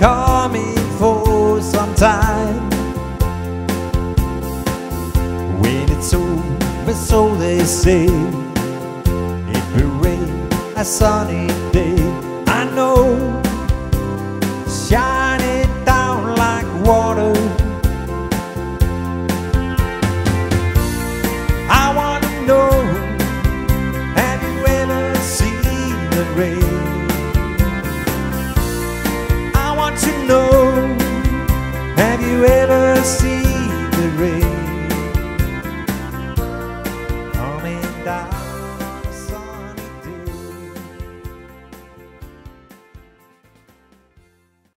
coming for some time. When it's over, so they say, it will rain a sunny day. I know, shine it down like water. I want to know, have you ever seen the rain? I want to know, have you ever seen the rain coming down?